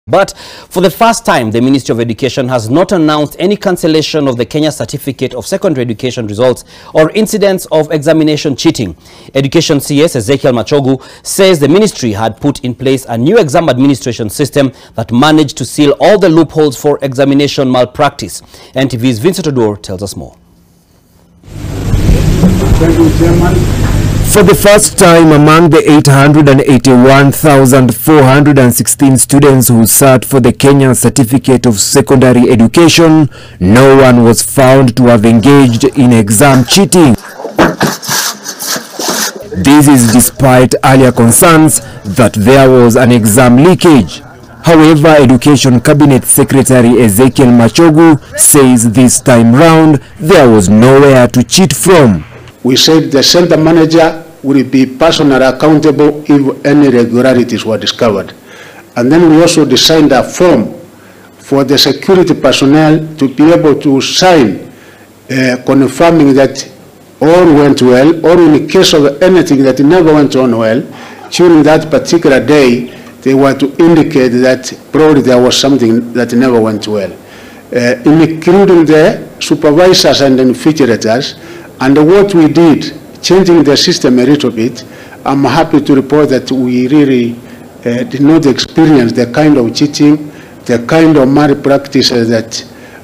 But for the first time, the Ministry of Education has not announced any cancellation of the Kenya Certificate of Secondary Education results or incidents of examination cheating. Education CS Ezekiel Machogu says the ministry had put in place a new exam administration system that managed to seal all the loopholes for examination malpractice. NTV's Vincent Odor tells us more. Thank you, Chairman. For the first time among the 881,416 students who sat for the Kenya Certificate of Secondary Education, no one was found to have engaged in exam cheating. This is despite earlier concerns that there was an exam leakage. However, Education Cabinet Secretary Ezekiel Machogu says this time round there was nowhere to cheat from. We said the center manager will be personally accountable if any irregularities were discovered. And then we also designed a form for the security personnel to be able to sign confirming that all went well, or in case of anything that never went on well, during that particular day, they were to indicate that probably there was something that never went well, including the supervisors and invigilators. And what we did, changing the system a little bit, I'm happy to report that we really did not experience the kind of cheating, the kind of malpractices that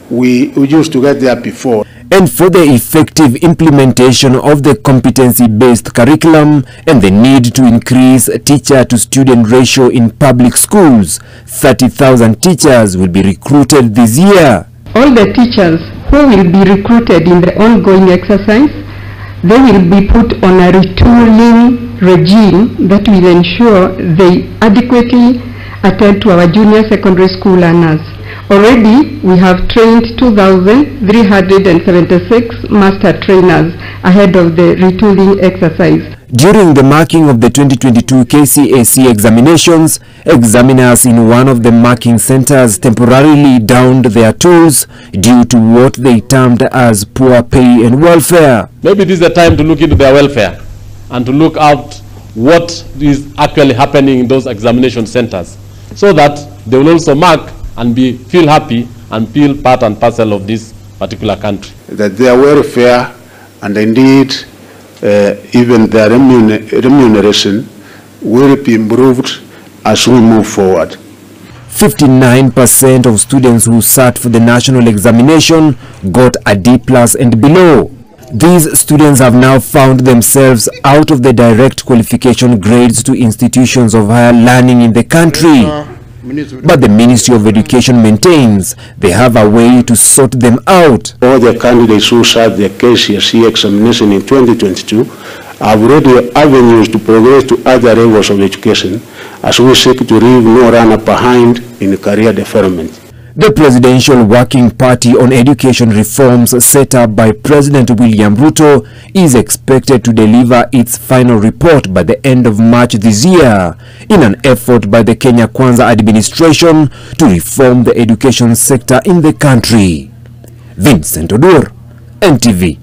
we used to get there before. And for the effective implementation of the competency-based curriculum and the need to increase teacher-to-student ratio in public schools, 30,000 teachers will be recruited this year. All the teachers who will be recruited in the ongoing exercise, they will be put on a retooling regime that will ensure they adequately attend to our junior secondary school learners. Already, we have trained 2,376 master trainers ahead of the retooling exercise. During the marking of the 2022 KCSE examinations, examiners in one of the marking centers temporarily downed their tools due to what they termed as poor pay and welfare. Maybe this is the time to look into their welfare and to look out what is actually happening in those examination centers, so that they will also mark and feel happy and feel part and parcel of this particular country. That their welfare and indeed even their remuneration will be improved as we move forward. 59% of students who sat for the national examination got a D+ and below. These students have now found themselves out of the direct qualification grades to institutions of higher learning in the country. But the Ministry of Education maintains they have a way to sort them out. All the candidates who sat the KCSE examination in 2022 have already avenues to progress to other levels of education as we seek to leave no runner behind in career development. The Presidential Working Party on Education reforms set up by President William Ruto is expected to deliver its final report by the end of March this year in an effort by the Kenya Kwanza administration to reform the education sector in the country. Vincent Odor, NTV.